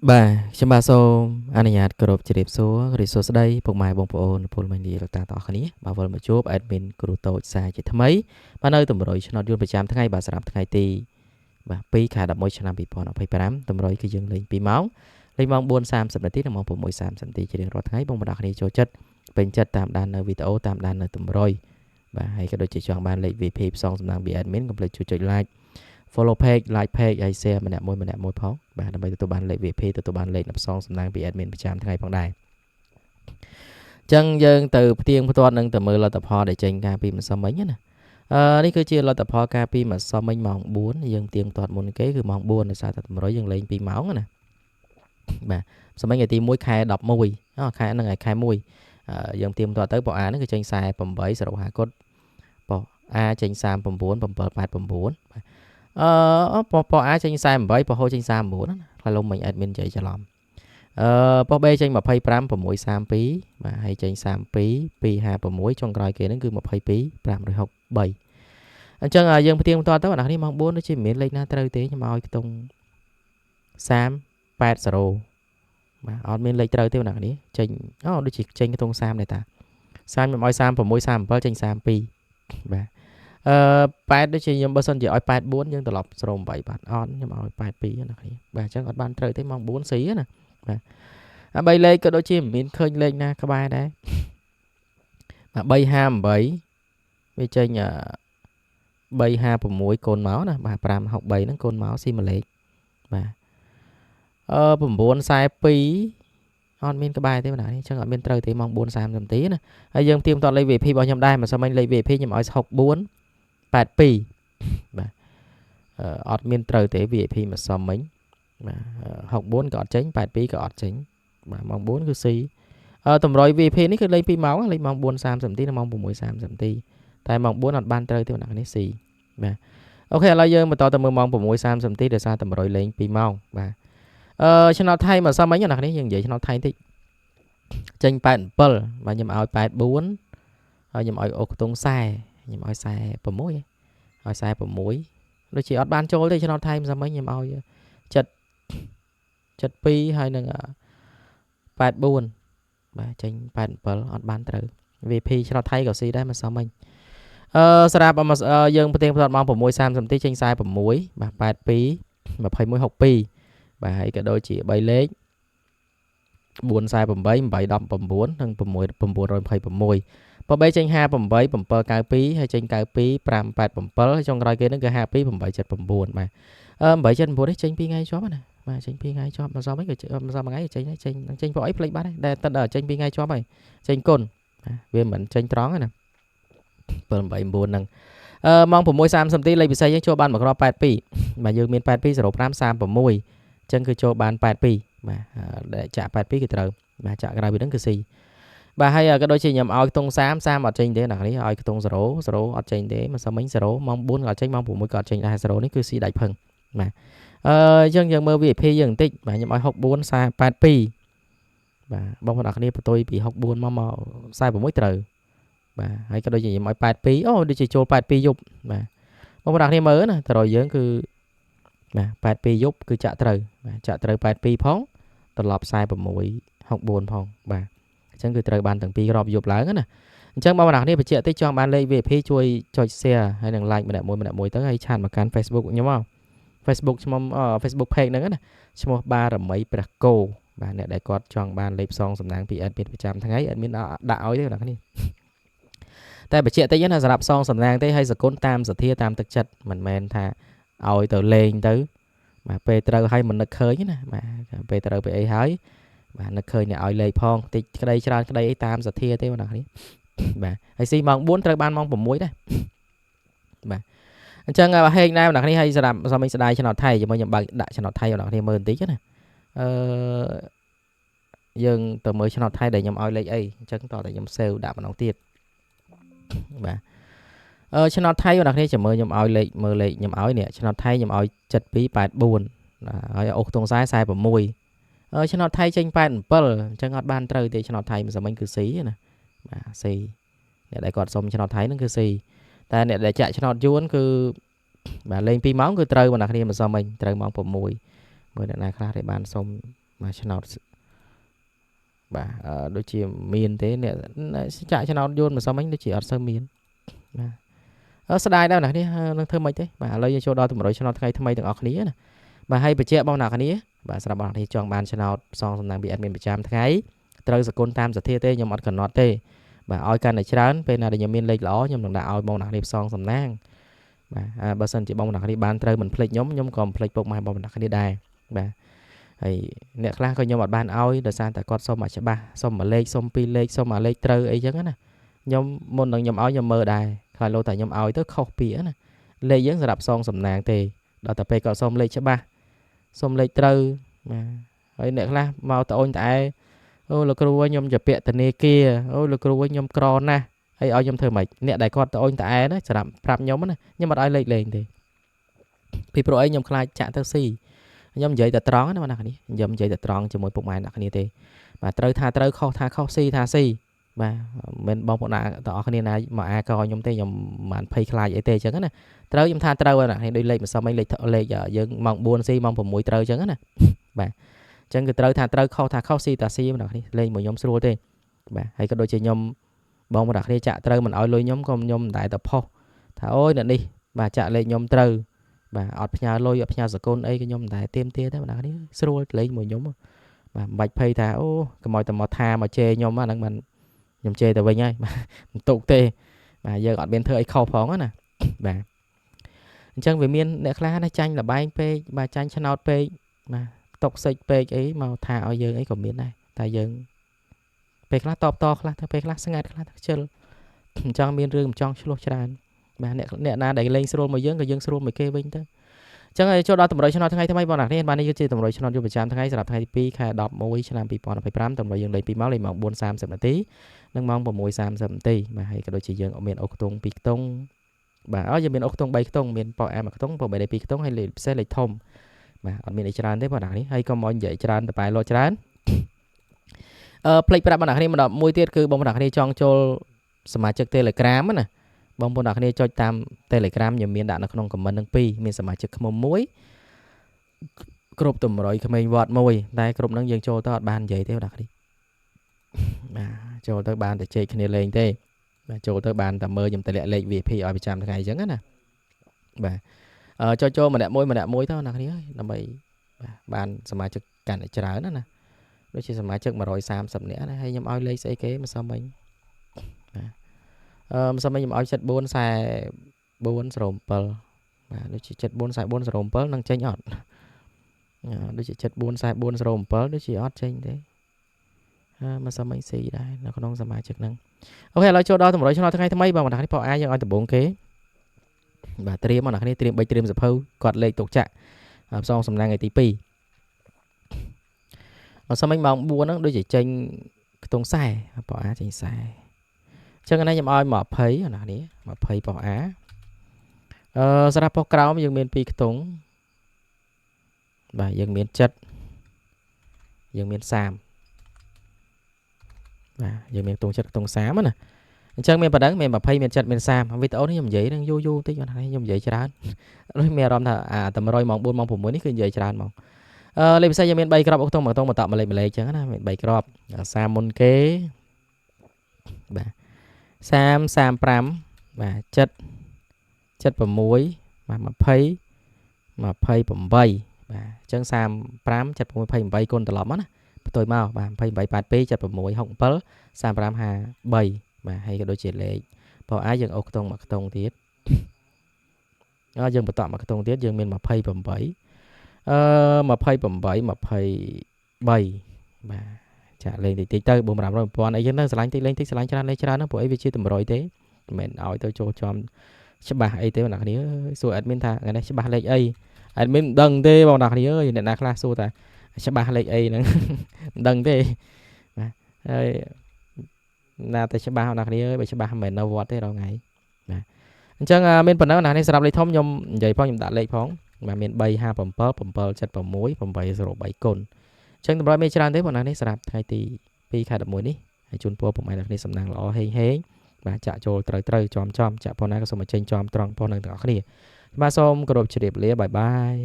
Bà, chúng bà số anh nhạt cơ rộp chỉ đẹp số resource đây, phục mài bông phổ nụ phô mình đi là ta tỏ khá ní, bà vâng một chút admin cơ rộp tội xa chỉ thầm ấy, bà nơi tùm rồi cho nó dùn bởi chạm tháng ngày bà sẽ làm tháng ngày tì, bà pi khá đập môi cho làm bị bỏ nó phải bà rám, tùm rồi cái dừng lên pi máu, lên mong buôn xàm sập nè tí là mong phổ môi xàm sẵn tí chỉ đến rồi tháng ngày bông bà đọc đi cho chất, bên chất tạm đàn ở video tạm đàn ở tùm rồi, bà hay cái đôi chỉ chọn bàn lệ vì phê xong xong bị admin complete chú chơi like follow page like page ហើយ share ម្នាក់មួយផងបាទដើម្បីទទួលបានលេខ VIP ទទួលបានលេខ10សងសំណាងពី admin ប្រចាំថ្ងៃផងដែរអញ្ចឹងយើងទៅផ្ទៀងផ្ទាត់នឹងទៅមើលលទ្ធផលដែលចេញការពីម្សិលមិញណានេះគឺជាលទ្ធផលការពីម្សិលមិញម៉ោង4យើងផ្ទៀងផ្ទាត់មុនគេគឺម៉ោង4ដោយសារតែតម្រុយយើងលេង2ម៉ោងណាបាទម្សិលមិញថ្ងៃទី1ខែ11ខែហ្នឹងហើយខែ1យើងផ្ទៀងផ្ទាត់ទៅប៉ុអាហ្នឹងគឺចេញ48 050គុតប៉ុអាចេញ39 789បាទប៉ុអាចេញ48ប៉ុហូចេញ39ណាខ្លះលំមិញ admin ចៃច្រឡំប៉ុ B ចេញ25 632បាទហើយចេញ32 256ចុងក្រោយគេហ្នឹងគឺ22 563អញ្ចឹងយើងផ្ទៀងបន្តទៅអានេះម៉ោង4ដូចជាមិនមានលេខណាត្រូវទេខ្ញុំឲ្យខ្ទង់380បាទអត់មានលេខត្រូវទេបងប្អូនចេញដូចជាចេញខ្ទង់30ដែរតា30ខ្ញុំឲ្យ36 37ចេញ32បាទ8ដូចជាខ្ញុំបើសិនជាឲ្យ84យើងត្រឡប់08បាទអត់ខ្ញុំឲ្យ82ណាគ្នាបាទអញ្ចឹងអត់បានត្រូវទេម៉ោង4ស៊ីណាបាទ3លេខក៏ដូចជាមិនមានឃើញលេខណាក្បែរដែរ358វាចេញ356កូនមកណាបាទ563ហ្នឹងកូនមកស៊ីមួយលេខបាទ942អត់មានក្បែរទេបងប្អូនអញ្ចឹងអត់មានត្រូវទេម៉ោង4:30នាទីណាហើយយើងទៀមតលេខ VIP របស់ខ្ញុំដែរមិនសមមិញលេខ VIP ខ្ញុំឲ្យ64 82បាទអត់មានត្រូវទេ VIP មកសមមិញបាទ64ក៏អត់ចេញ82ក៏អត់ចេញបាទម៉ោង4គឺ C តម្រុយ VIP នេះគឺលេខ2ម៉ោងលេខម៉ោង4:30នាទីដល់ម៉ោង6:30នាទីតែម៉ោង4អត់បានត្រូវទេបងប្អូននេះ C បាទអូខេឥឡូវយើងបន្តទៅមើលម៉ោង6:30នាទីដោយសារតម្រុយលេង2ម៉ោងបាទឆ្នោតថៃមកសមមិញណានេះយើងនិយាយឆ្នោតថៃតិចចេញ87បាទខ្ញុំឲ្យ84ហើយខ្ញុំឲ្យអូខ្ទង់40ខ្ញុំឲ្យ46ឲ្យ46ដូចជាអត់បានចូលទេឆ្នោតថៃមិនសមមិញខ្ញុំឲ្យ72ហើយនឹង84បាទចេញ87អត់បានត្រូវ VP ឆ្នោតថៃក៏ស៊ីដែរមិនសមមិញស្រាប់យើងផ្ទៀងផ្ទាត់ម៉ោង6:30នាទីចេញ46បាទ82 21 62បាទហើយក៏ដូចជា3លេខ448 819និង6926បើ3ចេញ58 792ហើយចេញ92 587ហើយចុងក្រោយគេហ្នឹងគឺ52 879បាទ879នេះចេញ2ថ្ងៃជាប់ណាបាទចេញ2ថ្ងៃជាប់មិនសមអីក៏មិនសមថ្ងៃចេញចេញពួកអីផ្លេចបាត់ដែរតែតែចេញ2ថ្ងៃជាប់ហើយចេញគុណវាមិនចេញត្រង់ទេណា789ហ្នឹងម៉ោង6:30នាទីលេខពិសេសយើងចូលបានមួយគ្រាប់82បាទយើងមាន82 05 36អញ្ចឹងគឺចូលបាន82បាទដែលចាក់82គឺត្រូវបាទចាក់ក្រៅពីហ្នឹងគឺ C បាទហើយក៏ដូចជាខ្ញុំឲ្យខ្ទង់30អត់ចេញទេអ្នកនេះឲ្យខ្ទង់0អត់ចេញទេមិនសមមិញ0ម៉ោង4ក៏អត់ចេញម៉ោង6ក៏អត់ចេញដែរ0នេះគឺ C ដាច់ភឹងបាទអញ្ចឹងយើងមើល VIP យើងបន្តិចបាទខ្ញុំឲ្យ64 42បាទបងប្អូនអ្នកគ្នាបន្ទុយពី64មក46ត្រូវបាទហើយក៏ដូចជាខ្ញុំឲ្យ82អូដូចជាចូល82យប់បាទបងប្អូនអ្នកគ្នាមើលណាតរយើងគឺបាទ82យប់គឺចាក់ត្រូវបាទចាក់ត្រូវ82ផងត្រឡប់46 64ផងបាទអញ្ចឹងគឺត្រូវបានទាំងពីររាប់យប់ឡើងណាអញ្ចឹងបងប្អូនអ្នកគ្នាបញ្ជាក់តិចចង់បានលេខ VIP ជួយចុច share ហើយនឹង like ម្នាក់មួយទៅហើយឆាតមកកាន់ Facebook ខ្ញុំមក Facebook ឈ្មោះ Facebook page ហ្នឹងណាឈ្មោះបារមីព្រះគោបាទអ្នកដែលគាត់ចង់បានលេខផ្សងសំណាងពី admin ប្រចាំថ្ងៃ admin ដាក់ឲ្យទេបងប្អូនតែបញ្ជាក់តិចណាសម្រាប់ផ្សងសំណាងទេហើយសកុនតាមសទ្ធាតាមទឹកចិត្តមិនមែនថាឲ្យទៅលេងទៅបាទពេលត្រូវឲ្យមិននឹកឃើញណាបាទពេលត្រូវពេលអីហើយបាទនឹកឃើញអ្នកឲ្យលេខផងតិចក្តីច្រើនក្តីអីតាមសទ្ធាទេបងប្អូនបាទហើយស៊ីម៉ោង4ត្រូវបានម៉ោង6ដែរបាទអញ្ចឹងហេងដែរបងប្អូនហើយសម្រាប់សមមិញស្ដាយឆ្នោតថៃជាមួយខ្ញុំបើកដាក់ឆ្នោតថៃបងប្អូនមើលបន្តិចណាយើងទៅមើលឆ្នោតថៃដែលខ្ញុំឲ្យលេខអីអញ្ចឹងតោះតែខ្ញុំសេវដាក់ម្ដងទៀតបាទឆ្នោតថៃបងប្អូនចាំមើលខ្ញុំឲ្យលេខមើលលេខខ្ញុំឲ្យនេះឆ្នោតថៃខ្ញុំឲ្យ7284ហើយអូខ្ទង់46ឆ្នោតថៃចេញ87អញ្ចឹងអត់បានត្រូវទេឆ្នោតថៃមិនសមមិញគឺ C ណាបាទ C អ្នកដែលគាត់សុំឆ្នោតថៃហ្នឹងគឺ C តែអ្នកដែលចាក់ឆ្នោតយួនគឺបាទលេង2ម៉ោងគឺត្រូវបងប្អូនគ្នាមិនសមមិញត្រូវម៉ោង6មើលអ្នកណាខ្លះដែលបានសុំ បាទឆ្នោតបាទដូចជាមានទេអ្នកចាក់ឆ្នោតយួនមិនសមវិញដូចជាអត់សូវមានបាទស្ដាយដែរណានេះនឹងធ្វើម៉េចទេបាទឥឡូវយើងចូលដល់តម្រុយឆ្នោតថ្ងៃថ្មីទាំងអស់គ្នាណាបាទហើយបញ្ជាក់បងប្អូនគ្នាបាទសម្រាប់បងប្អូនចង់បានឆ្នោតផ្សងសំណាងពីអេដមីនប្រចាំថ្ងៃត្រូវសកលតាមសទ្ធាទេខ្ញុំអត់កំណត់ទេបាទឲ្យកាន់តែច្រើនពេលណាដែលខ្ញុំមានលេខល្អខ្ញុំនឹងដាក់ឲ្យបងប្អូនគ្នាផ្សងសំណាងបាទបើសិនជាបងប្អូនគ្នាបានត្រូវមិនភ្លេចខ្ញុំក៏មិនភ្លេចពុកម៉ែបងប្អូនគ្នាដែរបាទហើយអ្នកខ្លះក៏ខ្ញុំអត់បានឲ្យដោយសារតែគាត់សុំមកច្បាស់សុំមួយលេខសុំពីរលេខសុំមួយលេខត្រូវអីចឹងណាខ្ញុំមុននឹងខ្ញុំឲ្យខ្ញុំមើលដែរខ្លាចលោតែខ្ញុំឲ្យទៅខុសពាក្យណាលេខយើងសម្រាប់ផ្សងសំណាងទេដល់តែពេលគាត់សុំលេខច្បាស់សុំលេខត្រូវបាទហើយអ្នកខ្លះមកត្អូញត្អែអូលោកគ្រូខ្ញុំជាពាក្យធនាគារអូលោកគ្រូខ្ញុំក្រណាស់ហើយឲ្យខ្ញុំធ្វើម៉េចអ្នកដែលគាត់ត្អូញត្អែណាសម្រាប់ប្រាប់ខ្ញុំណាខ្ញុំអត់ឲ្យលេខលេងទេពីព្រោះអីខ្ញុំខ្លាចចាក់ទៅស៊ីខ្ញុំនិយាយតែត្រង់ណាបងប្អូនខ្ញុំនិយាយតែត្រង់ជាមួយពុកម៉ែអ្នកគ្នាទេបាទត្រូវថាត្រូវខុសថាខុសស៊ីថាស៊ីបាទមិនបងប្អូនទាំងអស់គ្នាណាមកអាកខ្ញុំទេខ្ញុំមិនភ័យខ្លាចអីទេអញ្ចឹងណាត្រូវខ្ញុំថាត្រូវណាដូចលេខមិនសមអីលេខយើងម៉ោង4ស៊ីម៉ោង6ត្រូវអញ្ចឹងណាបាទអញ្ចឹងគឺត្រូវថាត្រូវខុសថាខុសស៊ីតាស៊ីបងប្អូនលេខមួយខ្ញុំស្រួលទេបាទហើយក៏ដូចជាខ្ញុំបងប្អូនគ្នាចាក់ត្រូវមិនឲ្យលុយខ្ញុំក៏ខ្ញុំមិនដែរទៅផុសថាអូយអ្នកនេះបាទចាក់លេខខ្ញុំត្រូវបាទអត់ផ្ញើលុយអត់ផ្ញើសកុនអីក៏ខ្ញុំមិនដែរទៀមទាដែរបងប្អូនស្រួលលេខមួយខ្ញុំបាទមិនបាច់ភ័យថាអូកុំឲ្យតែមកថាមកជេរខ្ញុំហ្នឹងមិនខ្ញុំជេរទៅវិញហើយមិនទុកទេបាទយើងអត់មានធ្វើអីខុសផងណាបាទអញ្ចឹងវាមានអ្នកខ្លះណាចាញ់លបែងពេកបាទចាញ់ឆ្នោតពេកបាទតុកសិចពេកអីមកថាឲ្យយើងអីក៏មានដែរតែយើងពេលខ្លះតបតខ្លះទៅពេលខ្លះស្ងាត់ខ្លះទៅខ្ជិលអញ្ចឹងមានរឿងមិនចង់ឆ្លោះច្រើនបាទអ្នកណាដែលលេងស្រួលមួយយើងក៏យើងស្រួលមួយគេវិញទៅអញ្ចឹងចូលដល់តម្រុយឆ្នោតថ្ងៃថ្មីបងប្អូនបាទនេះគឺជាតម្រុយឆ្នោតយុវប្រចាំថ្ងៃសម្រាប់ថ្ងៃទី2ខែ11ឆ្នាំ2025តម្រុយយើងលេង2ម៉ោងលេងម៉ោង 4:30 នាទីនិងម៉ោង 6:30 នាទីបាទហើយក៏ដូចជាយើងមានអុកខ្ទង់2ខ្ទង់បាទយើងមានអុកខ្ទង់3ខ្ទង់មានប៉អែម1ខ្ទង់ប៉បេដេ2ខ្ទង់ហើយលេខពិសេសលេខធំបាទអត់មានអីច្រើនទេបងប្អូននេះហើយក៏មកនិយាយច្រើនតបែលោច្រើនផ្លេចប្រាប់បងប្អូនម្ដងមួយទៀតគឺបងប្អូនចង់ចូលសមាជិក Telegram ណាបងប្អូនគ្នាចុចតាម Telegram ខ្ញុំមានដាក់នៅក្នុង comment នឹង2មានសមាជិកខ្មុំ1គ្រប់តម្រុយក្មេងវត្ត1តែគ្រប់ហ្នឹងយើងចូលទៅអត់បាននិយាយទេបងប្អូនបាទចូលទៅបានតែជែកគ្នាលេងទេបាទចូលទៅបានតែមើលខ្ញុំតម្លាក់លេខ VIP ឲ្យប្រចាំថ្ងៃអញ្ចឹងណាបាទចូលម្នាក់មួយទៅបងប្អូនគ្នាដើម្បីបាទបានសមាជិកកាន់តែច្រើនណាដូចជាសមាជិក130នាក់ណាហើយខ្ញុំឲ្យលេខស្អីគេមិនសមមិញបាទមិនសមមិញខ្ញុំឲ្យ744407បាទដូចជា744407នឹងចេញអត់ដូចជា744407ដូចជាអត់ចេញទេមិនសមមិញស៊ីដែរនៅក្នុងសមាជិកហ្នឹងអូខេឥឡូវចូលដល់តម្រុយឆ្នោតថ្ងៃថ្មីបងប្អូននេះប៉អាយើងឲ្យដំបងគេបាទត្រៀមបងប្អូនត្រៀម3ត្រៀមសភៅគាត់លេខទុកចាក់ផ្សងសំណាងថ្ងៃទី2អត់សមមិញម៉ោង4ហ្នឹងដូចជាចេញខ្ទង់ខ្សែប៉អាចេញខ្សែអញ្ចឹងនេះខ្ញុំឲ្យ20ណានេះ20ប៉អាសម្រាប់ប៉ុសក្រោមយើងមាន2ខ្ទង់បាទយើងមាន7យើងមាន30បាទយើងមានខ្ទង់7ខ្ទង់30ណាអញ្ចឹងមានប៉ុណ្ណឹងមាន20មាន7មាន30វីដេអូនេះខ្ញុំនិយាយនឹងយូរតិចបាទខ្ញុំនិយាយច្រើនដូចមានអារម្មណ៍ថាតម្រុយម៉ោង4ម៉ោង6នេះគឺនិយាយច្រើនហ្មងលេខពិសេសយើងមាន3គ្រាប់អុកខ្ទង់1ខ្ទង់បន្តមកលេខអញ្ចឹងណាមាន3គ្រាប់30មុនគេបាទ30 35បាទ7 76បាទ20 28បាទអញ្ចឹង35 76 28គុណត្រឡប់មកណាផ្ទុយមកបាទ28 82 76 67 35 53បាទហើយក៏ដូចជាលេខបើអាយើងអុកខ្ទង់1ខ្ទង់ទៀតយើងបន្ត1ខ្ទង់ទៀតយើងមាន28 28 23បាទចាលេងតិចទៅ4 500 1000អីចឹងទៅស្រឡាញ់តិចលេងតិចស្រឡាញ់ច្រើនលេងច្រើនហ្នឹងព្រោះអីវាជាតម្រុយទេមិនឲ្យទៅចូលចំច្បាស់អីទេបងប្អូនគ្នាសួរ admin ថាថ្ងៃនេះច្បាស់លេខអី admin មិនដឹងទេបងប្អូនគ្នាអើយអ្នកណាខ្លះសួរថាច្បាស់លេខអីហ្នឹងមិនដឹងទេបាទហើយណាតែច្បាស់បងប្អូនគ្នាអើយបើច្បាស់មិនមែននៅវត្តទេរាល់ថ្ងៃបាទអញ្ចឹងមានប៉ុណ្ណឹងណានេះសម្រាប់លេខធំខ្ញុំនិយាយផងខ្ញុំដាក់លេខផងបាទមាន357 776 803គុណអញ្ចឹងតម្រុយមានច្រើនទេបងប្អូននេះសម្រាប់ថ្ងៃទី2ខែ11នេះហើយជូនពរពុកម៉ែអ្នកគ្នាសំណាងល្អហេងបាទចាក់ចូលត្រូវចំចាក់ប៉ុណ្ណាក៏សូមបញ្ចេញចំត្រង់ប៉ុណ្ណឹងទាំងអស់គ្នាបាទសូមគោរពជម្រាបលាបាយបាយ